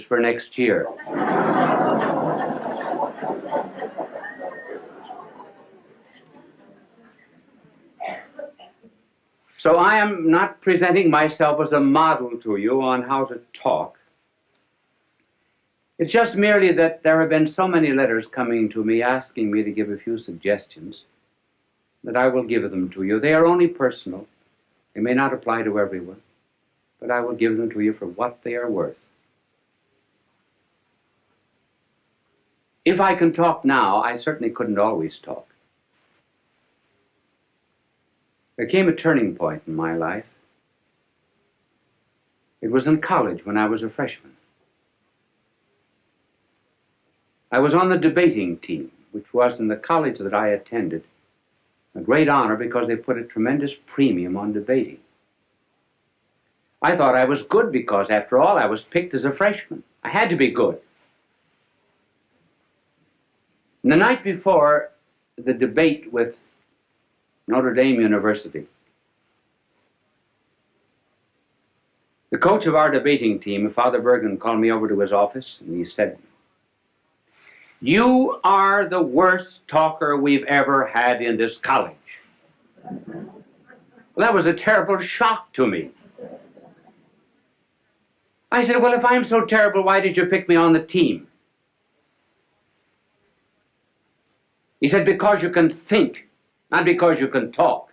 for next year. So I am not presenting myself as a model to you on how to talk. It's just merely that there have been so many letters coming to me asking me to give a few suggestions that I will give them to you. They are only personal. They may not apply to everyone, but I will give them to you for what they are worth. If I can talk now, I certainly couldn't always talk. There came a turning point in my life. It was in college when I was a freshman. I was on the debating team, which was in the college that I attended a great honor because they put a tremendous premium on debating. I thought I was good because, after all, I was picked as a freshman. I had to be good. And the night before the debate with Notre Dame University, the coach of our debating team, Father Bergen, called me over to his office and he said, "You are the worst talker we've ever had in this college." Well, that was a terrible shock to me. I said, "Well, if I'm so terrible, why did you pick me on the team?" He said, "Because you can think, not because you can talk."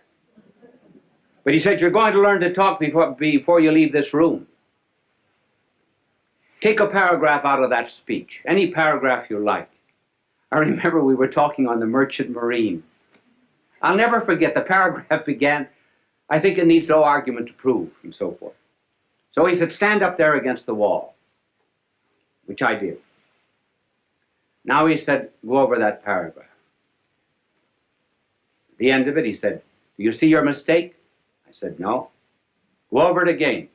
But he said, "You're going to learn to talk before you leave this room. Take a paragraph out of that speech, any paragraph you like." I remember we were talking on the Merchant Marine. I'll never forget, the paragraph began, "I think it needs no argument to prove," and so forth. So he said, "Stand up there against the wall," which I did. Now he said, "Go over that paragraph." At the end of it, he said, "Do you see your mistake?" I said, "No." "Go over it again."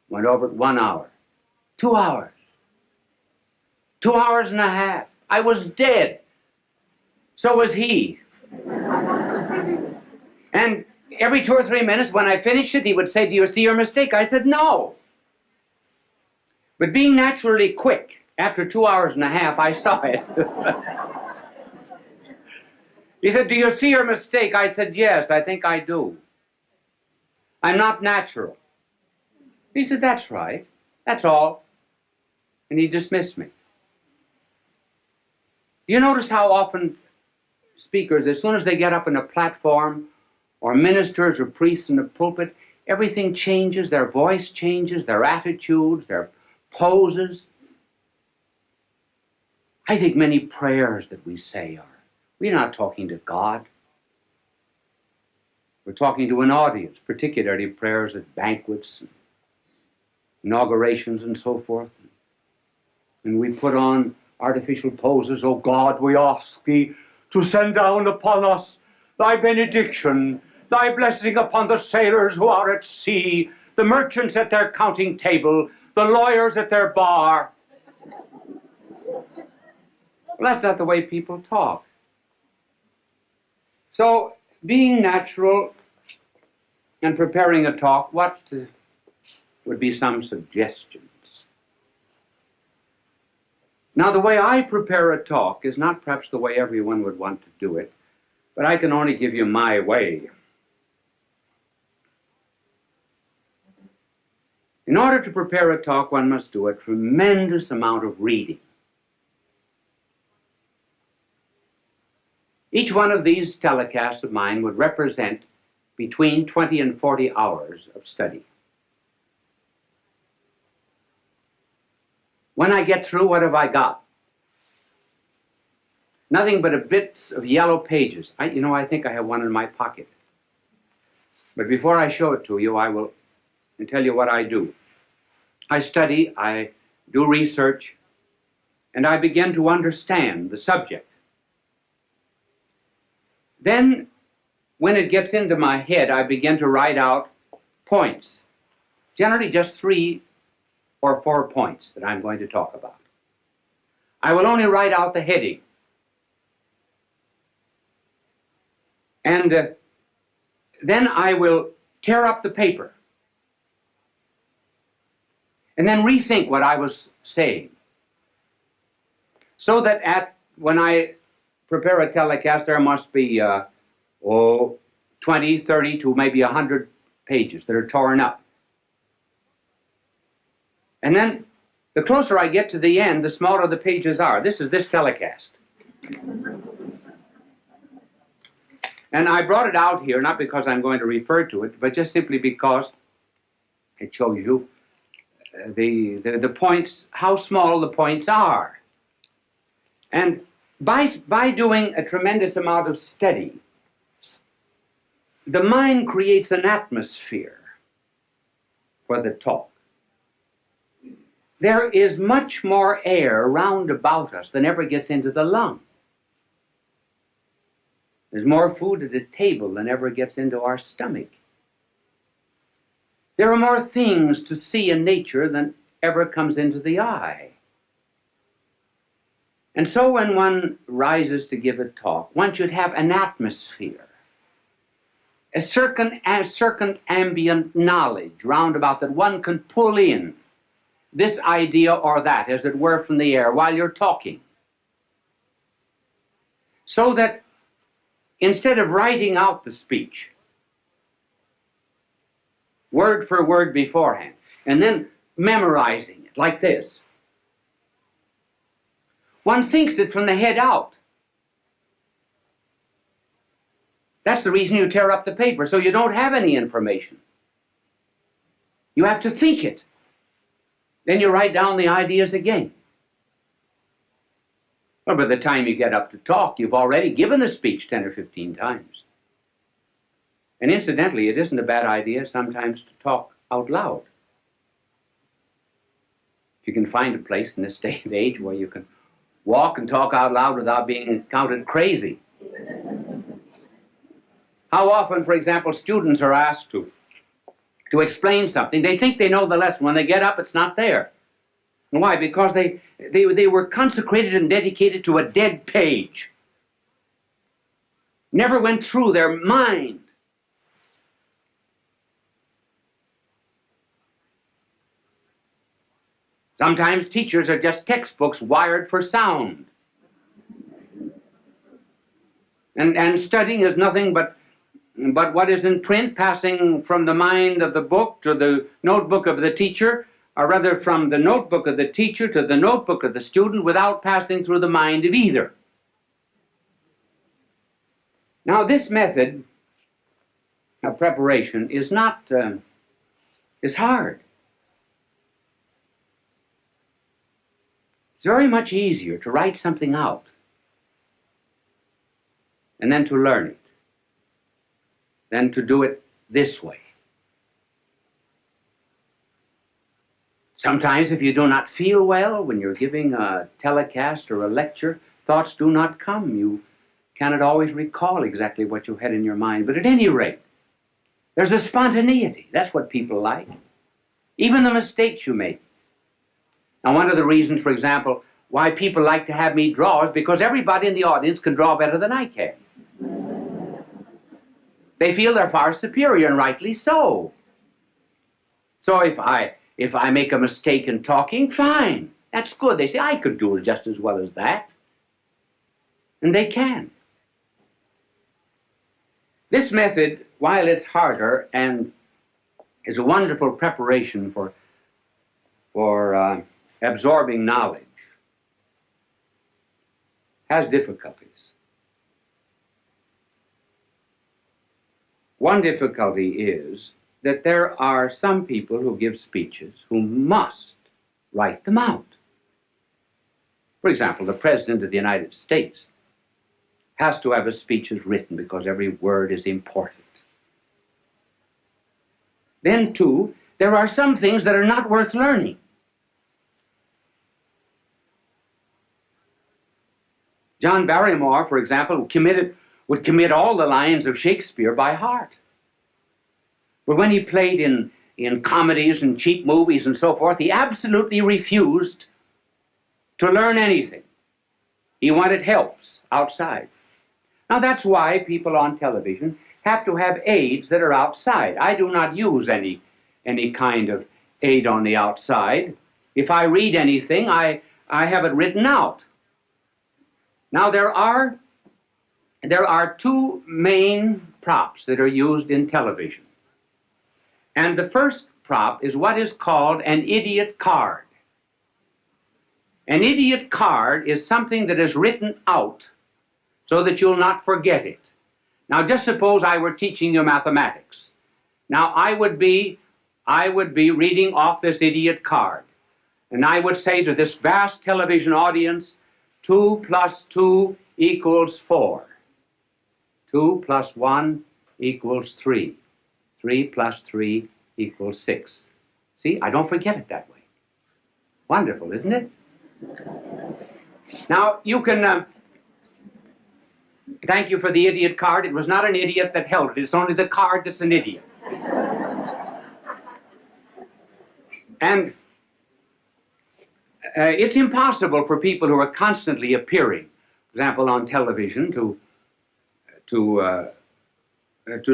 Went over it 1 hour, 2 hours, 2 hours and a half. I was dead. So was he. And every 2 or 3 minutes, when I finished it, he would say, "Do you see your mistake?" I said, "No." But being naturally quick, after 2 hours and a half, I saw it. He said, "Do you see your mistake?" I said, "Yes, I think I do. I'm not natural." He said, "That's right. That's all." And he dismissed me. You notice how often speakers, as soon as they get up on a platform, or ministers or priests in the pulpit, everything changes, their voice changes, their attitudes, their poses. I think many prayers that we say we're not talking to God. We're talking to an audience, particularly prayers at banquets, and inaugurations, and so forth. And we put on artificial poses. "Oh God, we ask thee to send down upon us thy benediction, thy blessing upon the sailors who are at sea, the merchants at their counting table, the lawyers at their bar." Well, that's not the way people talk. So, being natural and preparing a talk, what would be some suggestions? Now, the way I prepare a talk is not perhaps the way everyone would want to do it, but I can only give you my way. In order to prepare a talk, one must do a tremendous amount of reading. Each one of these telecasts of mine would represent between 20 and 40 hours of study. When I get through, what have I got? Nothing but a bits of yellow pages. I think I have one in my pocket. But before I show it to you, I will tell you what I do. I study, I do research, and I begin to understand the subject. Then, when it gets into my head, I begin to write out points, generally just 3 or 4 points that I'm going to talk about. I will only write out the heading. And then I will tear up the paper. and then rethink what I was saying. So that when I prepare a telecast, there must be 20, 30 to maybe 100 pages that are torn up. And then the closer I get to the end, the smaller the pages are. This is this telecast. And I brought it out here, not because I'm going to refer to it, but just simply because it shows you the points, how small the points are. And by doing a tremendous amount of study, the mind creates an atmosphere for the talk. There is much more air round about us than ever gets into the lung. There's more food at the table than ever gets into our stomach. There are more things to see in nature than ever comes into the eye. And so when one rises to give a talk, one should have an atmosphere, a circumambient knowledge round about that one can pull in this idea or that, as it were, from the air while you're talking. So that instead of writing out the speech, word for word beforehand, and then memorizing it like this, one thinks it from the head out. That's the reason you tear up the paper, so you don't have any information. You have to think it. Then you write down the ideas again. Well, by the time you get up to talk, you've already given the speech 10 or 15 times. And incidentally, it isn't a bad idea sometimes to talk out loud. If you can find a place in this day and age where you can walk and talk out loud without being counted crazy. How often, for example, students are asked to explain something. They think they know the lesson. When they get up, it's not there. And why? Because they were consecrated and dedicated to a dead page. Never went through their mind. Sometimes teachers are just textbooks wired for sound. And studying is nothing but what is in print, passing from the mind of the book to the notebook of the teacher, or rather from the notebook of the teacher to the notebook of the student without passing through the mind of either. Now, this method of preparation is hard. It's very much easier to write something out and then to learn it than to do it this way. Sometimes if you do not feel well when you're giving a telecast or a lecture, thoughts do not come. You cannot always recall exactly what you had in your mind. But at any rate, there's a spontaneity. That's what people like. Even the mistakes you make. Now, one of the reasons, for example, why people like to have me draw is because everybody in the audience can draw better than I can. They feel they're far superior, and rightly so. So if I make a mistake in talking, fine. That's good. They say, I could do it just as well as that. And they can. This method, while it's harder and is a wonderful preparation for absorbing knowledge, has difficulties. One difficulty is that there are some people who give speeches who must write them out. For example, the President of the United States has to have his speeches written because every word is important. Then, too, there are some things that are not worth learning. John Barrymore, for example, would commit all the lines of Shakespeare by heart. But when he played in comedies and cheap movies and so forth, he absolutely refused to learn anything. He wanted helps outside. Now that's why people on television have to have aids that are outside. I do not use any kind of aid on the outside. If I read anything, I have it written out. Now, there are two main props that are used in television. And the first prop is what is called an idiot card. An idiot card is something that is written out so that you'll not forget it. Now, just suppose I were teaching you mathematics. Now, I would be reading off this idiot card, and I would say to this vast television audience, 2 plus 2 equals 4. 2 plus 1 equals 3. 3 plus 3 equals 6. See, I don't forget it that way. Wonderful, isn't it? Now, you can... thank you for the idiot card. It was not an idiot that held it. It's only the card that's an idiot. And it's impossible for people who are constantly appearing, for example, on television, to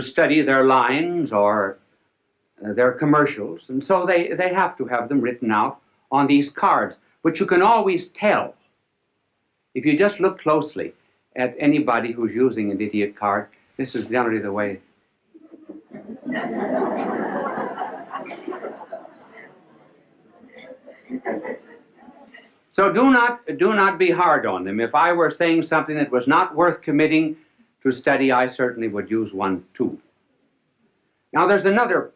study their lines or their commercials. And so they have to have them written out on these cards. But you can always tell, if you just look closely at anybody who's using an idiot card. This is generally the way. So do not be hard on them. If I were saying something that was not worth committing to study, I certainly would use one too. Now there's another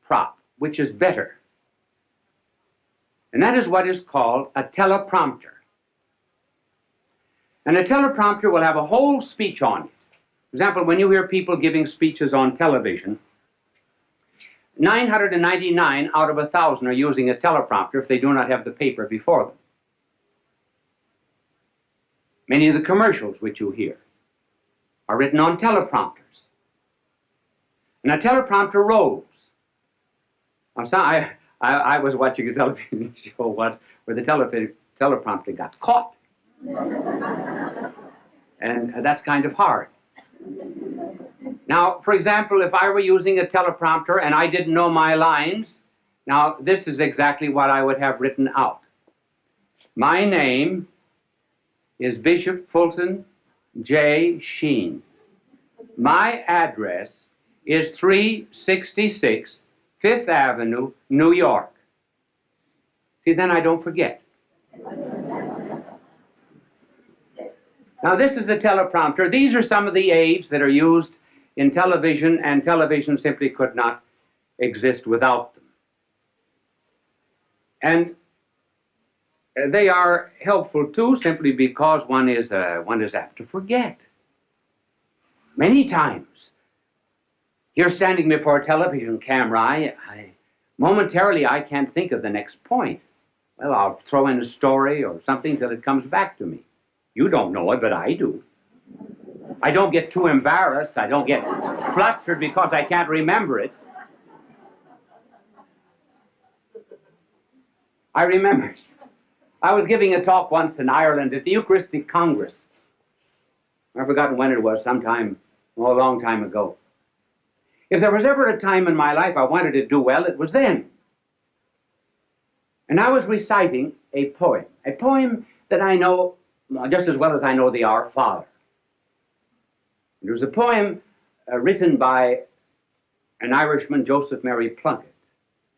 prop which is better, and that is what is called a teleprompter. And a teleprompter will have a whole speech on it. For example, when you hear people giving speeches on television, 999 out of 1,000 are using a teleprompter if they do not have the paper before them. Many of the commercials which you hear are written on teleprompters. And a teleprompter rolls. I was watching a television show once where the teleprompter got caught. And that's kind of hard. Now, for example, if I were using a teleprompter and I didn't know my lines, now this is exactly what I would have written out. My name is Bishop Fulton J. Sheen. My address is 366 Fifth Avenue, New York. See, then I don't forget. Now, this is the teleprompter. These are some of the aids that are used in television, and television simply could not exist without them. And they are helpful, too, simply because one is apt to forget. Many times, you're standing before a television camera, momentarily I can't think of the next point. Well, I'll throw in a story or something till it comes back to me. You don't know it, but I do. I don't get too embarrassed. I don't get flustered because I can't remember it. I remember, I was giving a talk once in Ireland at the Eucharistic Congress. I've forgotten when it was, a long time ago. If there was ever a time in my life I wanted to do well, it was then. And I was reciting a poem that I know just as well as I know the Our Father. It was a poem written by an Irishman, Joseph Mary Plunkett.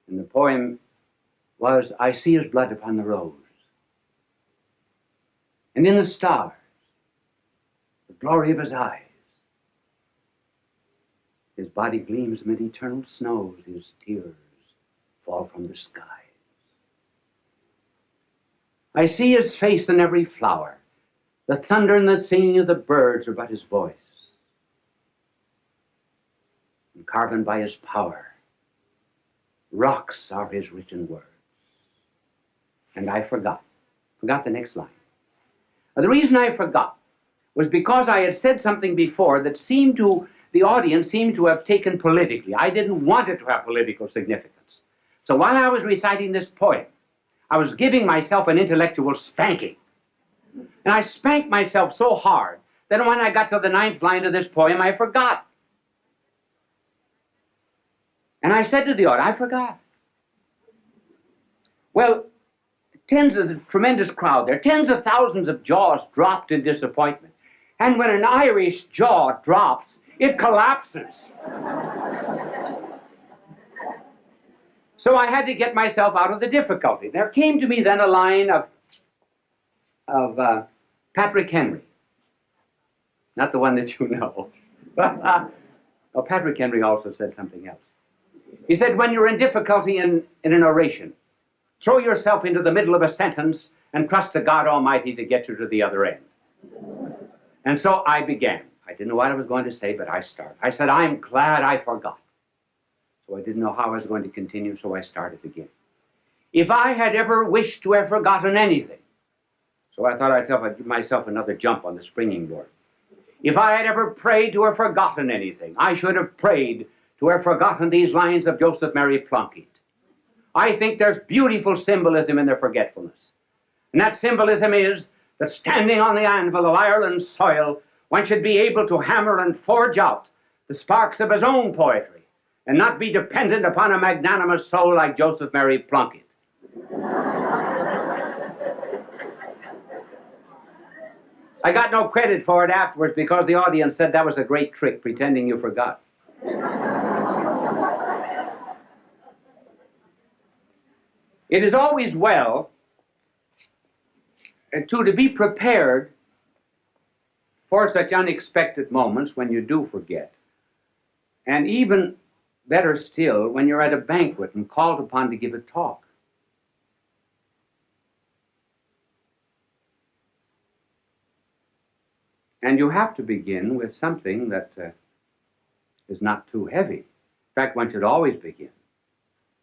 And the poem was, I see his blood upon the rose, and in the stars, the glory of his eyes. His body gleams amid eternal snows, his tears fall from the skies. I see his face in every flower. The thunder and the singing of the birds are but his voice. And carven by his power, rocks are his written words. And I forgot the next line. Now, the reason I forgot was because I had said something before that the audience seemed to have taken politically. I didn't want it to have political significance. So while I was reciting this poem, I was giving myself an intellectual spanking. And I spanked myself so hard that when I got to the 9th line of this poem, I forgot. And I said to the audience, I forgot. Well, tremendous crowd there, tens of thousands of jaws dropped in disappointment. And when an Irish jaw drops, it collapses. So I had to get myself out of the difficulty. There came to me then a line of Patrick Henry. Not the one that you know. Oh, Patrick Henry also said something else. He said, when you're in difficulty in an oration, throw yourself into the middle of a sentence and trust to God Almighty to get you to the other end. And so I began. I didn't know what I was going to say, but I started. I said, I'm glad I forgot. So I didn't know how I was going to continue, so I started again. If I had ever wished to have forgotten anything, so I thought I'd give myself another jump on the springing board. If I had ever prayed to have forgotten anything, I should have prayed to have forgotten these lines of Joseph Mary Plunkett. I think there's beautiful symbolism in their forgetfulness. And that symbolism is that standing on the anvil of Ireland's soil, one should be able to hammer and forge out the sparks of his own poetry and not be dependent upon a magnanimous soul like Joseph Mary Plunkett. I got no credit for it afterwards because the audience said that was a great trick, pretending you forgot. It is always well to be prepared for such unexpected moments when you do forget. And even better still, when you're at a banquet and called upon to give a talk. And you have to begin with something that is not too heavy. In fact, one should always begin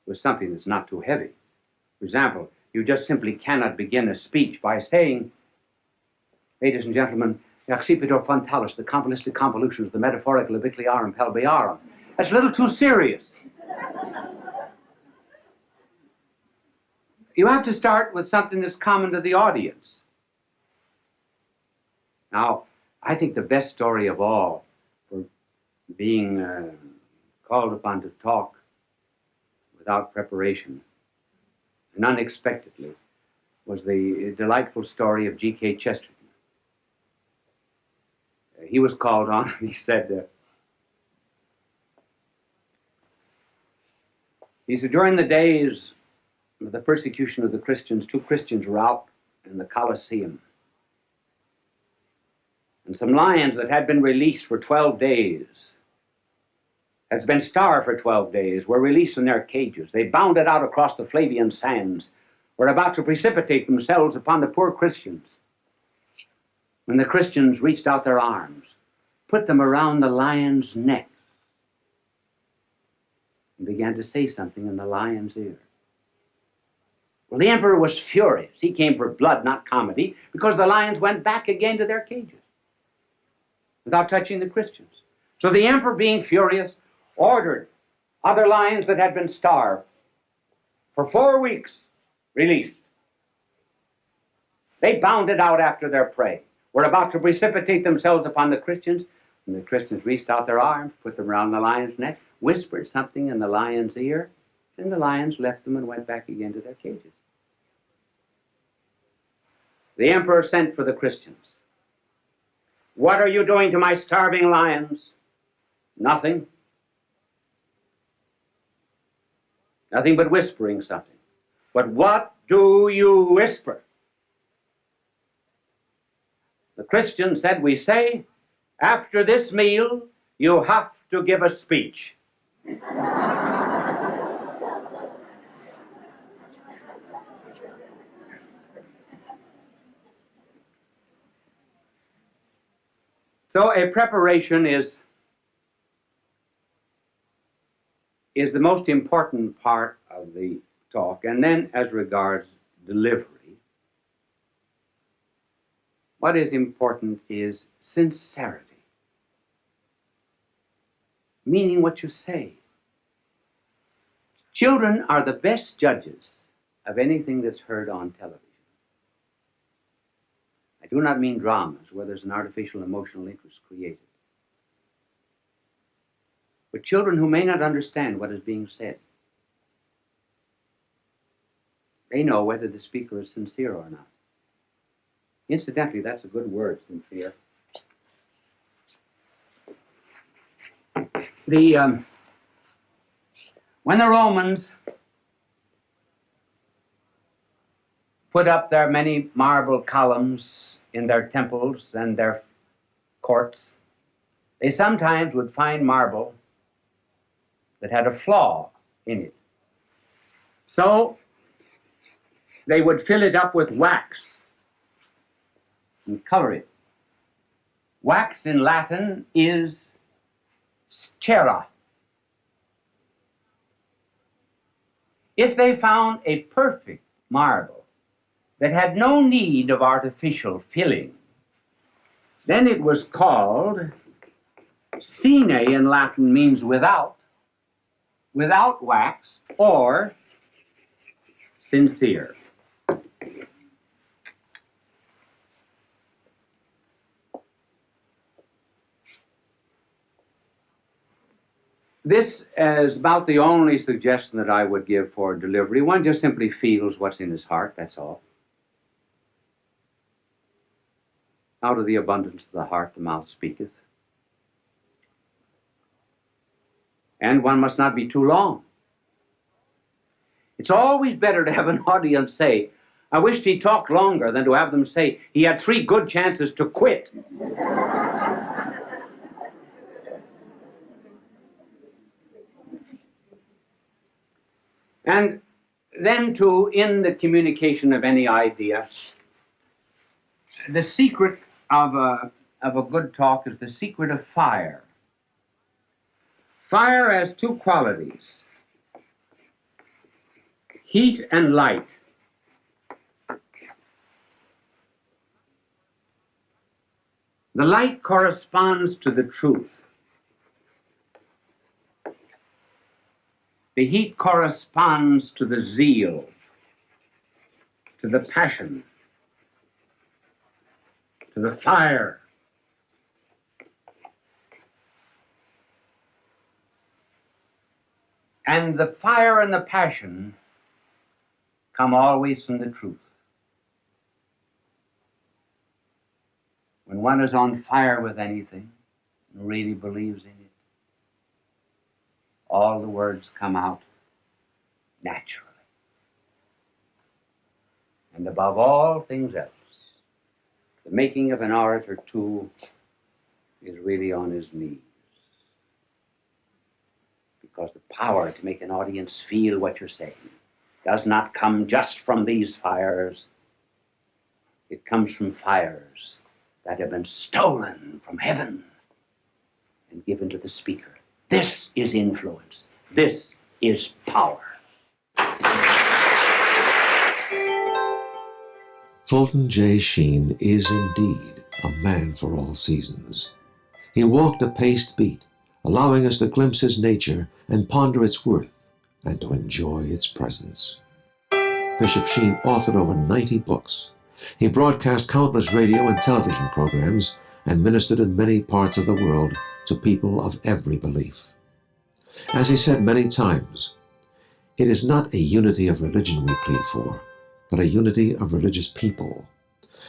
with something that's not too heavy. For example, you just simply cannot begin a speech by saying, ladies and gentlemen, accipitor frontalis, the convoluted convolutions, the metaphorical abicliarum pelviarum. That's a little too serious. You have to start with something that's common to the audience. Now, I think the best story of all for being called upon to talk without preparation and unexpectedly was the delightful story of G.K. Chesterton. He was called on and he said, during the days of the persecution of the Christians, 2 Christians were out in the Colosseum. And some lions that had been released for 12 days, had been starved for 12 days, were released in their cages. They bounded out across the Flavian sands, were about to precipitate themselves upon the poor Christians. When the Christians reached out their arms, put them around the lion's neck, and began to say something in the lion's ear. Well, the emperor was furious. He came for blood, not comedy, because the lions went back again to their cages without touching the Christians. So the emperor, being furious, ordered other lions that had been starved for 4 weeks released. They bounded out after their prey, were about to precipitate themselves upon the Christians, and the Christians reached out their arms, put them around the lion's neck, whispered something in the lion's ear, and the lions left them and went back again to their cages. The emperor sent for the Christians. What are you doing to my starving lions? Nothing. Nothing but whispering something. But what do you whisper? The Christian said, we say, after this meal, you have to give a speech. So a preparation is the most important part of the talk. And then as regards delivery, what is important is sincerity, meaning what you say. Children are the best judges of anything that's heard on television. I do not mean dramas where there's an artificial emotional interest created. But children who may not understand what is being said. they know whether the speaker is sincere or not. Incidentally, that's a good word, sincere. When the Romans put up their many marble columns in their temples and their courts, they sometimes would find marble that had a flaw in it. So they would fill it up with wax and cover it. Wax in Latin is cera. If they found a perfect marble that had no need of artificial filling, then it was called sine in Latin, means without wax, or sincere. This is about the only suggestion that I would give for delivery. One just simply feels what's in his heart, that's all. Out of the abundance of the heart, the mouth speaketh. And one must not be too long. It's always better to have an audience say, I wished he talked longer, than to have them say, he had 3 good chances to quit. And then in the communication of any idea, the secret of a good talk is the secret of fire. Fire has 2 qualities, heat and light. The light corresponds to the truth. The heat corresponds to the zeal, to the passion, to the fire. And the fire and the passion come always from the truth. When one is on fire with anything, and really believes in it, all the words come out naturally. And above all things else, the making of an orator, too, is really on his knees. Because the power to make an audience feel what you're saying does not come just from these fires. It comes from fires that have been stolen from heaven and given to the speaker. This is influence. This is power. Fulton J. Sheen is indeed a man for all seasons. He walked a paced beat, allowing us to glimpse his nature and ponder its worth and to enjoy its presence. Bishop Sheen authored over 90 books. He broadcast countless radio and television programs and ministered in many parts of the world to people of every belief. As he said many times, it is not a unity of religion we plead for, but a unity of religious people.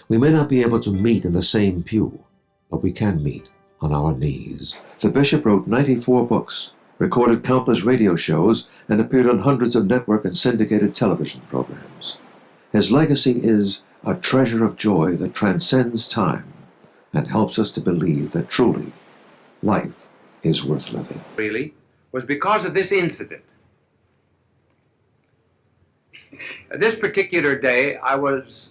We may not be able to meet in the same pew, but we can meet on our knees. The bishop wrote 94 books, recorded countless radio shows, and appeared on hundreds of network and syndicated television programs. His legacy is a treasure of joy that transcends time and helps us to believe that truly life is worth living. Really, was because of this incident. This particular day, I was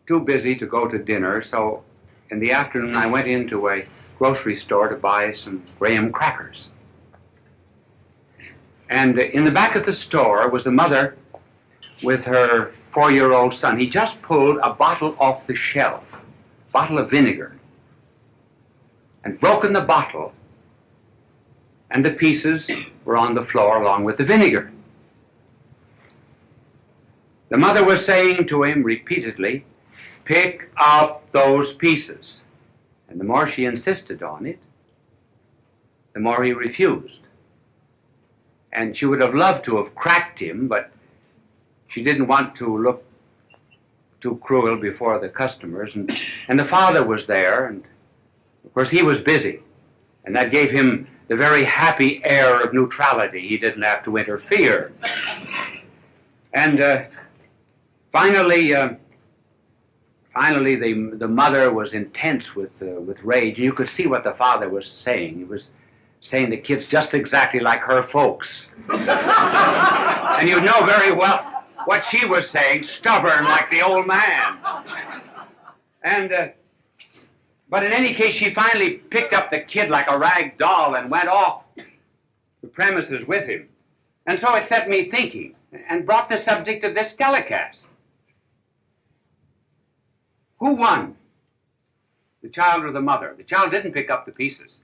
too busy to go to dinner, so in the afternoon I went into a grocery store to buy some graham crackers. And in the back of the store was a mother with her 4-year-old son. He just pulled a bottle off the shelf, a bottle of vinegar, and broken the bottle, and the pieces were on the floor along with the vinegar. The mother was saying to him repeatedly, "Pick up those pieces." And the more she insisted on it, the more he refused. And she would have loved to have cracked him, but she didn't want to look too cruel before the customers, and the father was there, and of course he was busy, and that gave him the very happy air of neutrality. He didn't have to interfere. And finally, the mother was intense with rage. You could see what the father was saying. He was saying the kid's just exactly like her folks. And you know very well what she was saying, stubborn like the old man. And but in any case, she finally picked up the kid like a rag doll and went off the premises with him. And so it set me thinking and brought the subject of this telecast. Who won? The child or the mother? The child didn't pick up the pieces.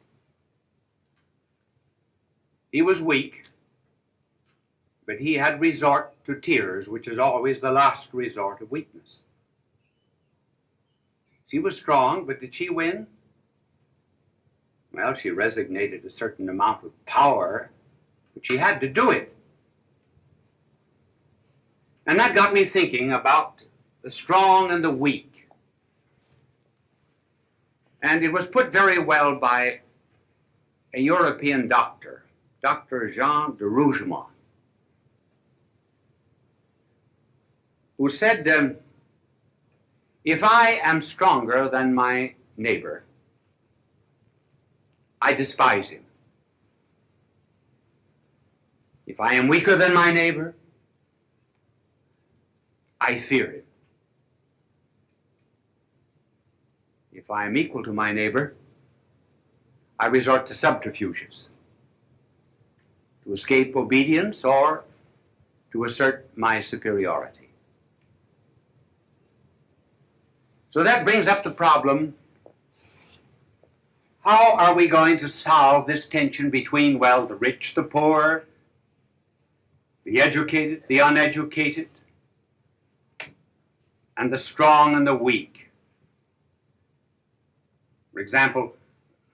He was weak, but he had resort to tears, which is always the last resort of weakness. She was strong, but did she win? Well, she resignated a certain amount of power, but she had to do it. And that got me thinking about the strong and the weak. And it was put very well by a European doctor, Dr. Jean de Rougemont, who said, if I am stronger than my neighbor, I despise him. If I am weaker than my neighbor, I fear him. If I am equal to my neighbor, I resort to subterfuges to escape obedience or to assert my superiority. So that brings up the problem, how are we going to solve this tension between, well, the rich, the poor, the educated, the uneducated, and the strong and the weak? For example,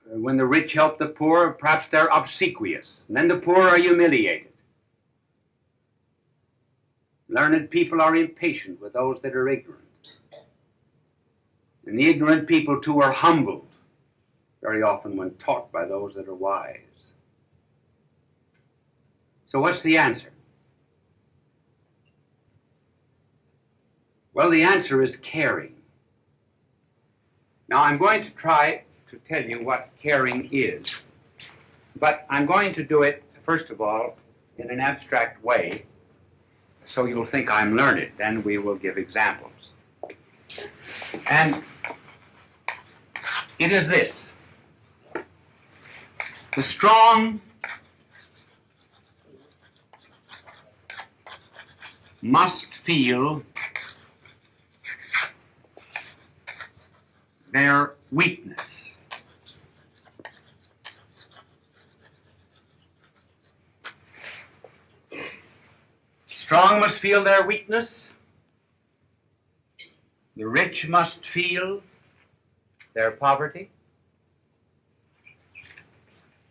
when the rich help the poor, perhaps they're obsequious, and then the poor are humiliated. Learned people are impatient with those that are ignorant. And the ignorant people, too, are humbled very often when taught by those that are wise. So what's the answer? Well, the answer is caring. Now, I'm going to try to tell you what caring is, but I'm going to do it, first of all, in an abstract way, so you'll think I'm learned. Then we will give examples. And it is this. The strong must feel their weakness. Strong must feel their weakness. The rich must feel their poverty.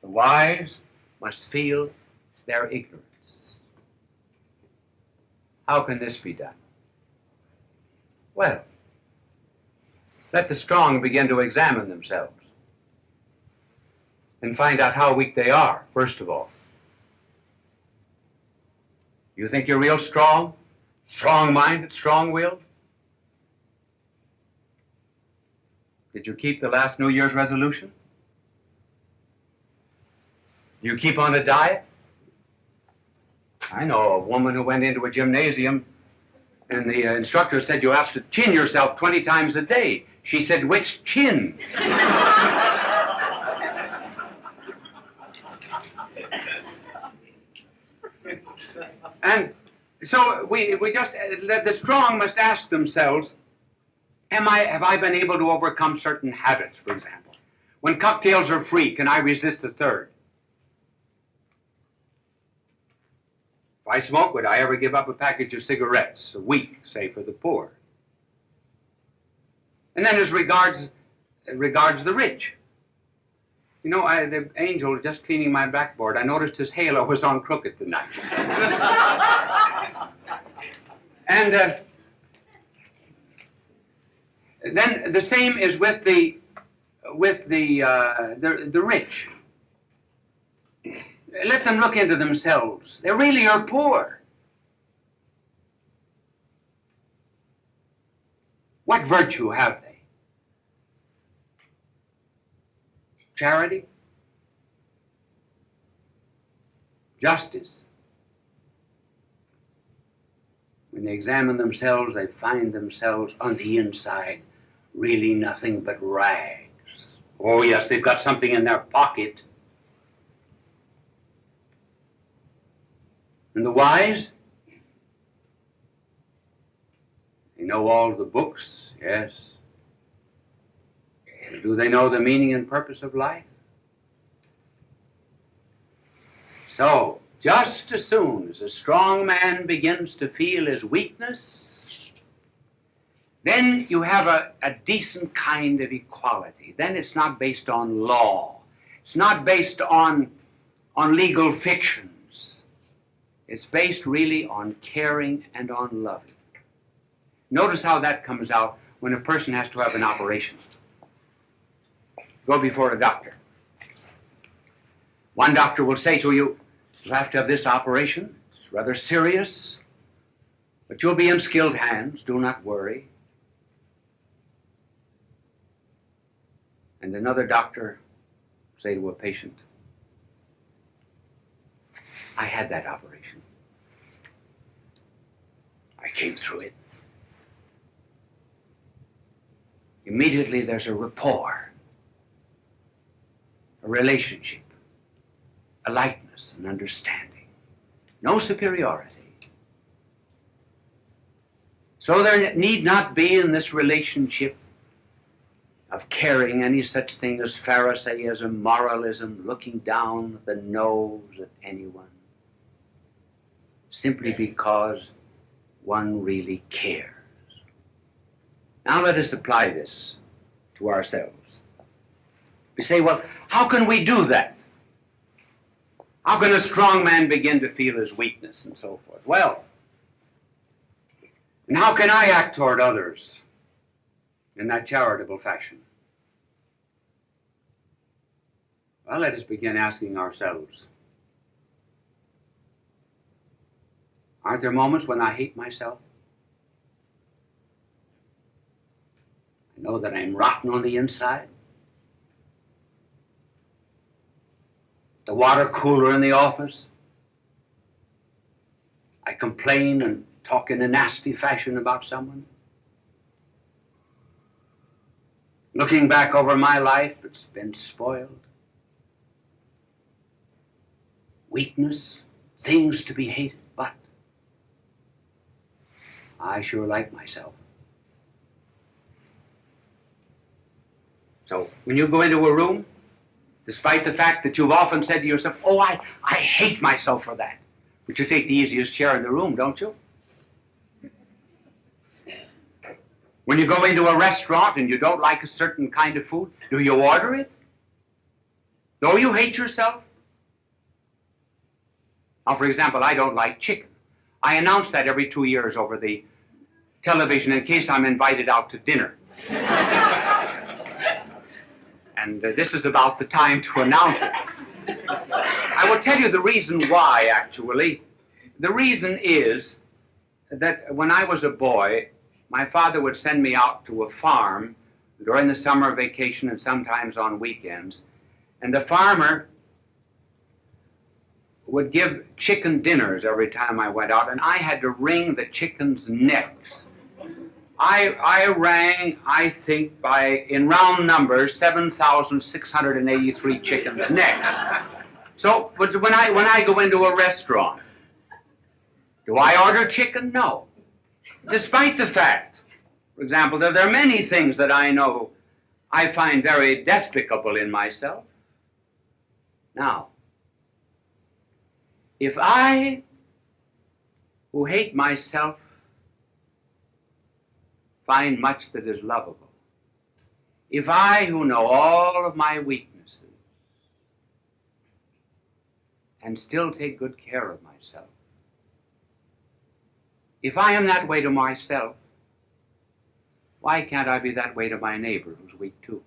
The wise must feel their ignorance. How can this be done? Well, let the strong begin to examine themselves and find out how weak they are, first of all. You think you're real strong? Strong-minded, strong-willed? Did you keep the last New Year's resolution? Do you keep on a diet? I know a woman who went into a gymnasium and the instructor said you have to chin yourself 20 times a day. She said, which chin? And so the strong must ask themselves, have I been able to overcome certain habits, for example? When cocktails are free, can I resist the third? If I smoke, would I ever give up a package of cigarettes a week, say, for the poor? And then as regards the rich. You know, the angel just cleaning my backboard, I noticed his halo was on crooked tonight. And then the same is with the rich. Let them look into themselves. They really are poor. What virtue have they? Charity? Justice? When they examine themselves, they find themselves on the inside really nothing but rags. Oh yes, they've got something in their pocket. And the wise? They know all the books, yes. But do they know the meaning and purpose of life? So, just as soon as a strong man begins to feel his weakness, then you have a decent kind of equality. Then it's not based on law. It's not based on legal fictions. It's based really on caring and on loving. Notice how that comes out when a person has to have an operation. Go before a doctor. One doctor will say to you, "You'll have to have this operation. It's rather serious, but you'll be in skilled hands. Do not worry." And another doctor will say to a patient, "I had that operation. I came through it." Immediately there's a rapport, a relationship, a likeness, an understanding. No superiority. So there need not be in this relationship of caring any such thing as Pharisaism, moralism, looking down the nose at anyone, simply because one really cares. Now let us apply this to ourselves. We say, well, how can we do that? How can a strong man begin to feel his weakness and so forth? Well, and how can I act toward others in that charitable fashion? Well, let us begin asking ourselves, aren't there moments when I hate myself? I know that I'm rotten on the inside. The water cooler in the office. I complain and talk in a nasty fashion about someone. Looking back over my life, it's been spoiled. Weakness, things to be hated, but I sure like myself. So when you go into a room, despite the fact that you've often said to yourself, "Oh, I hate myself for that," but you take the easiest chair in the room, don't you? When you go into a restaurant and you don't like a certain kind of food, do you order it? Though you hate yourself? Now, for example, I don't like chicken. I announce that every 2 years over the television in case I'm invited out to dinner. And this is about the time to announce it. I will tell you the reason why, actually. The reason is that when I was a boy, my father would send me out to a farm during the summer vacation and sometimes on weekends. And the farmer would give chicken dinners every time I went out, and I had to wring the chickens' necks. I rang, I think, in round numbers, 7,683 chickens' necks. So, but when I go into a restaurant, do I order chicken? No. Despite the fact, for example, that there are many things that I know I find very despicable in myself. Now, if I, who hate myself, find much that is lovable, if I, who know all of my weaknesses, and still take good care of myself, If I am that way to myself, why can't I be that way to my neighbor who's weak too?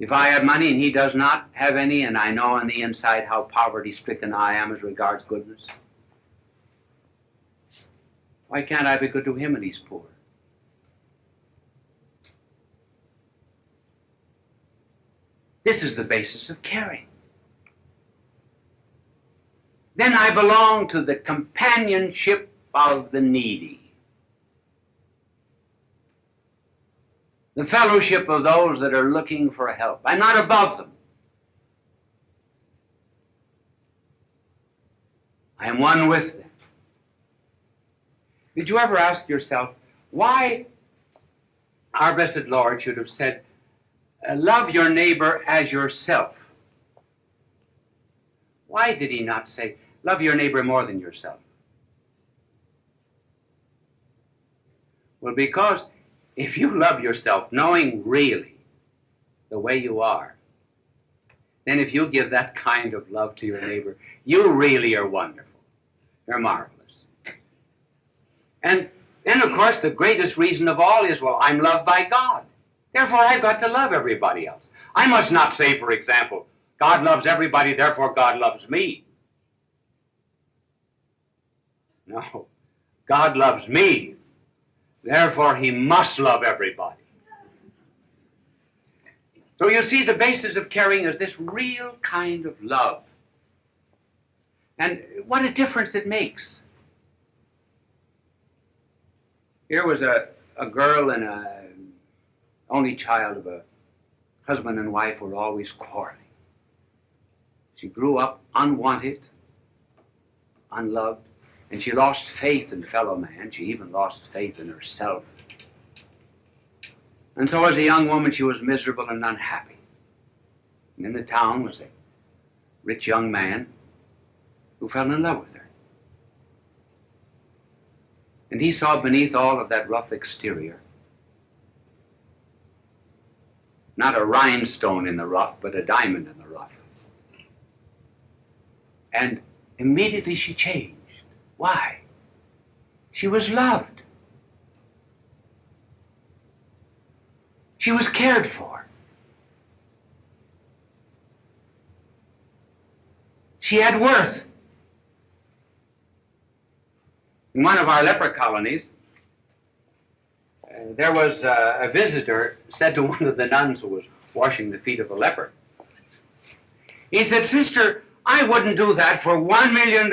If I have money and he does not have any, and I know on the inside how poverty-stricken I am as regards goodness, why can't I be good to him and he's poor? This is the basis of caring. Then I belong to the companionship of the needy, the fellowship of those that are looking for help. I'm not above them. I am one with them. Did you ever ask yourself why our blessed Lord should have said, love your neighbor as yourself? Why did he not say, love your neighbor more than yourself? Well, because if you love yourself, knowing really the way you are, then if you give that kind of love to your neighbor, you really are wonderful. You're marvelous. And then, of course, the greatest reason of all is, well, I'm loved by God. Therefore, I've got to love everybody else. I must not say, for example, God loves everybody, therefore God loves me. No. God loves me, therefore he must love everybody. So you see, the basis of caring is this real kind of love. And what a difference it makes. Here was a girl and a only child of a husband and wife who were always quarreling. She grew up unwanted, unloved, and she lost faith in fellow man. She even lost faith in herself. And so as a young woman, she was miserable and unhappy. And in the town was a rich young man who fell in love with her. And he saw beneath all of that rough exterior not a rhinestone in the rough, but a diamond in the rough. And immediately she changed. Why? She was loved. She was cared for. She had worth. In one of our leper colonies, there was a visitor said to one of the nuns who was washing the feet of a leper. He said, "Sister, I wouldn't do that for $1 million.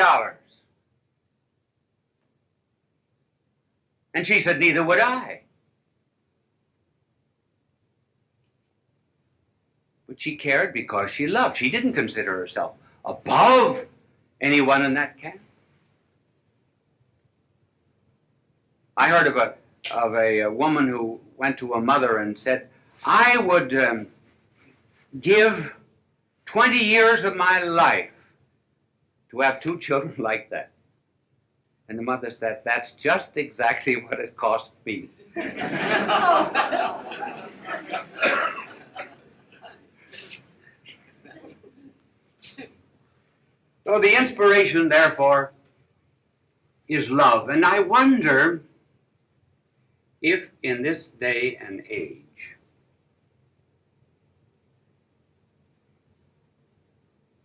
And she said, "Neither would I." But she cared because she loved. She didn't consider herself above anyone in that camp. I heard of a woman who went to a mother and said, "I would give 20 years of my life to have 2 children like that." And the mother said, "That's just exactly what it cost me." So the inspiration, therefore, is love. And I wonder if in this day and age,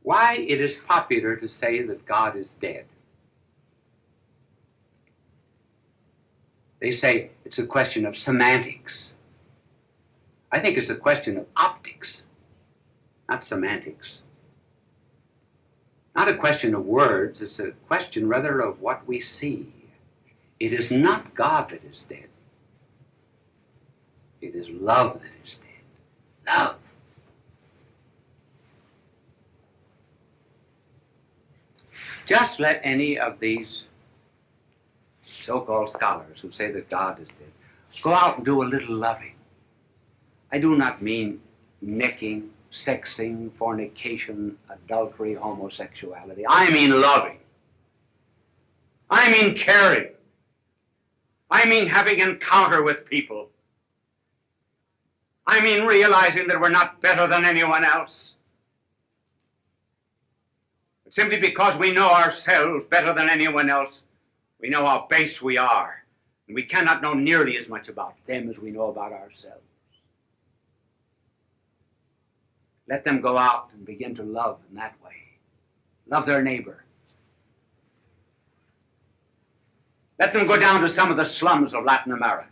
why it is popular to say that God is dead. They say it's a question of semantics. I think it's a question of optics, not semantics. Not a question of words, it's a question rather of what we see. It is not God that is dead. It is love that is dead. Love. Just let any of these so-called scholars who say that God is dead go out and do a little loving. I do not mean necking, sexing, fornication, adultery, homosexuality. I mean loving. I mean caring. I mean having encounter with people. I mean realizing that we're not better than anyone else. simply because we know ourselves better than anyone else. We know how base we are, and we cannot know nearly as much about them as we know about ourselves. Let them go out and begin to love in that way. Love their neighbor. Let them go down to some of the slums of Latin America.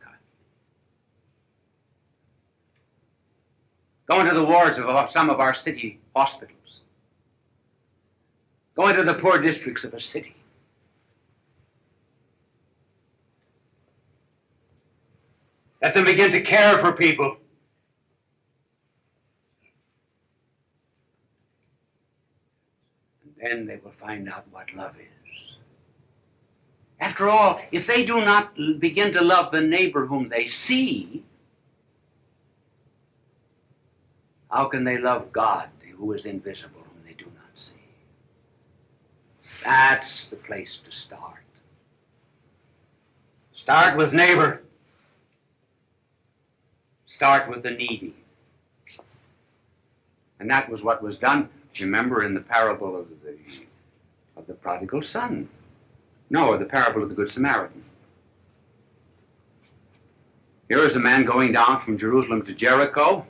Go into the wards of some of our city hospitals. Go into the poor districts of a city. Let them begin to care for people. And then they will find out what love is. After all, if they do not begin to love the neighbor whom they see, how can they love God who is invisible, whom they do not see? That's the place to start. Start with neighbor. Start with the needy. And that was what was done, remember, in the parable of the prodigal son. No, the parable of the Good Samaritan. Here is a man going down from Jerusalem to Jericho.